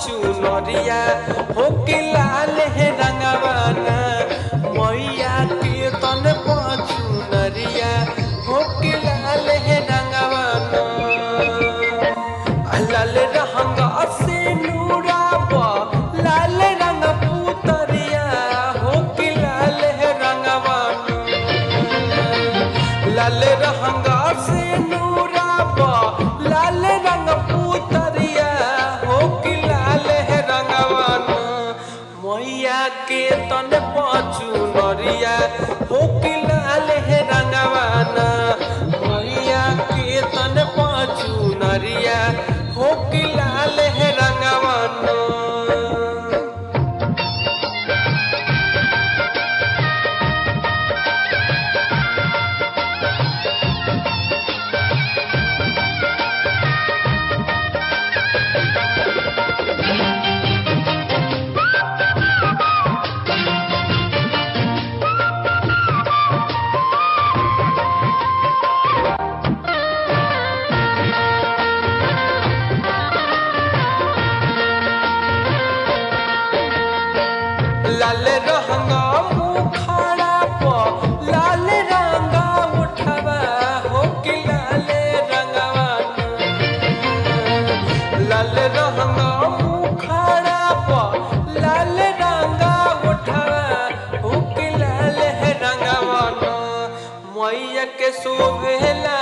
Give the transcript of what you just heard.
चुनरिया हो के लाल है रंगवाना मैया के तन पर चुनरिया हो के लाल है रंगवाना लाल रंग से नूराबा लाल रंग पुतरिया हो के लाल है रंगवाना लाल रंग से नूराबा लाल रंग पुतरिया हो कि लाल है रंगवाना मैया के तन पाचू नरिया हो कि लाल है रंगवाना मैया के तन पाचू नरिया हो कि लाल है रंगवाना। लाल रंगा मुखड़ा पर लाल रंगा उठवा हो कि लाल रंगवाना लाल रंगा मुखड़ा पर लाल रंगा उठवा हो कि लाल है रंगवाना मैया के शोभेला